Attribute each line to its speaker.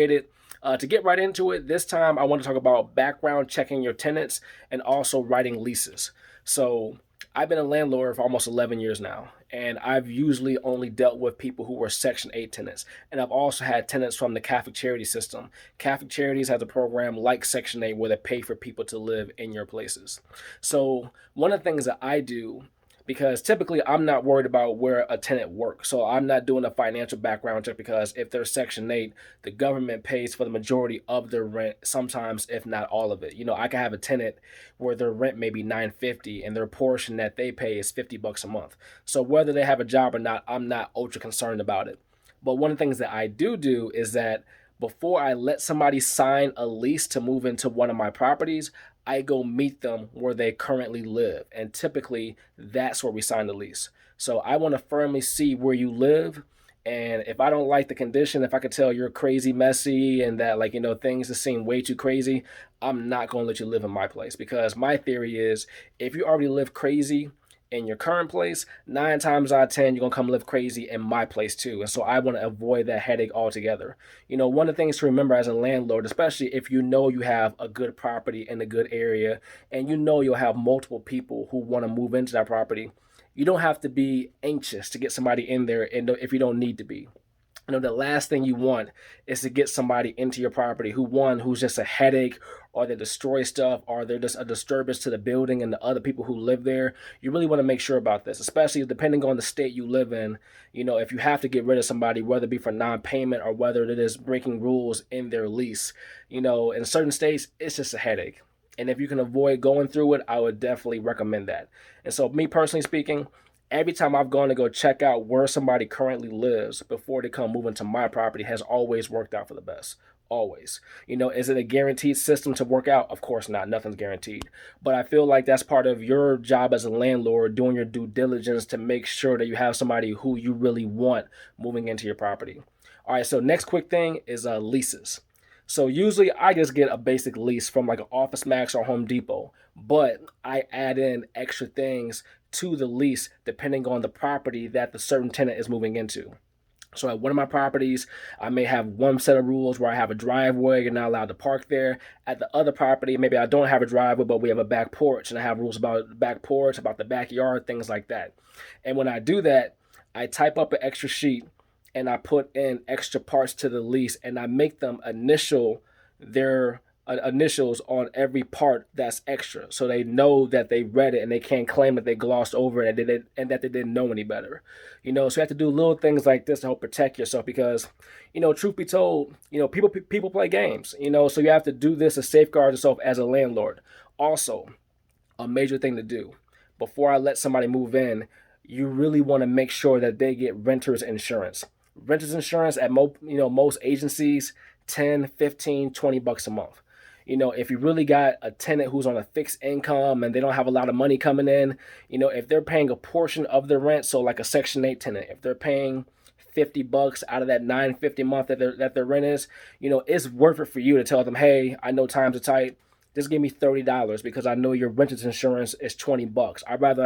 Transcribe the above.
Speaker 1: To get right into it, this time I want to talk about background checking your tenants and also writing leases. So, I've been a landlord for almost 11 years now, and I've usually only dealt with people who were Section 8 tenants. And I've also had tenants from the Catholic Charity system. Catholic Charities has a program like Section 8 where they pay for people to live in your places. So, one of the things that I do, because typically I'm not worried about where a tenant works. So I'm not doing a financial background check because if they're Section 8, the government pays for the majority of their rent, sometimes if not all of it. I can have a tenant where their rent may be 950 and their portion that they pay is $50 a month. So whether they have a job or not, I'm not ultra concerned about it. But one of the things that I do is that before I let somebody sign a lease to move into one of my properties, I go meet them where they currently live. And typically, that's where we sign the lease. So I want to firmly see where you live. And if I don't like the condition, if I could tell you're crazy messy and that, things just seem way too crazy, I'm not going to let you live in my place. Because my theory is if you already live crazy in your current place, 9 times out of 10, you're going to come live crazy in my place too. And so I want to avoid that headache altogether. One of the things to remember as a landlord, especially if you know you have a good property in a good area and you know you'll have multiple people who want to move into that property, you don't have to be anxious to get somebody in there if you don't need to be. The last thing you want is to get somebody into your property who's just a headache, or they destroy stuff, or they're just a disturbance to the building and the other people who live there. You really want to make sure about this, especially depending on the state you live in. If you have to get rid of somebody, whether it be for non-payment or whether it is breaking rules in their lease, in certain states, it's just a headache. And if you can avoid going through it, I would definitely recommend that. And so, me personally speaking, every time I've gone to go check out where somebody currently lives before they come move into my property has always worked out for the best. Always. Is it a guaranteed system to work out? Of course not. Nothing's guaranteed. But I feel like that's part of your job as a landlord, doing your due diligence to make sure that you have somebody who you really want moving into your property. All right, so next quick thing is leases. So usually I just get a basic lease from like an Office Max or Home Depot, but I add in extra things to the lease depending on the property that the certain tenant is moving into. So at one of my properties, I may have one set of rules where I have a driveway, you're not allowed to park there. At the other property, maybe I don't have a driveway, but we have a back porch, and I have rules about the back porch, about the backyard, things like that. And when I do that, I type up an extra sheet and I put in extra parts to the lease and I make them initial their initials on every part that's extra, so they know that they read it and they can't claim that they glossed over it and that they didn't know any better. So you have to do little things like this to help protect yourself because, truth be told, people play games. So you have to do this to safeguard yourself as a landlord. Also, a major thing to do before I let somebody move in, you really want to make sure that they get renter's insurance. Renter's insurance at most agencies, 10, 15, $20 a month. If you really got a tenant who's on a fixed income and they don't have a lot of money coming in, if they're paying a portion of their rent, so like a Section 8 tenant, if they're paying $50 out of that $950 a month that their rent is, it's worth it for you to tell them, hey, I know times are tight. Just give me $30 because I know your renter's insurance is $20. I'd rather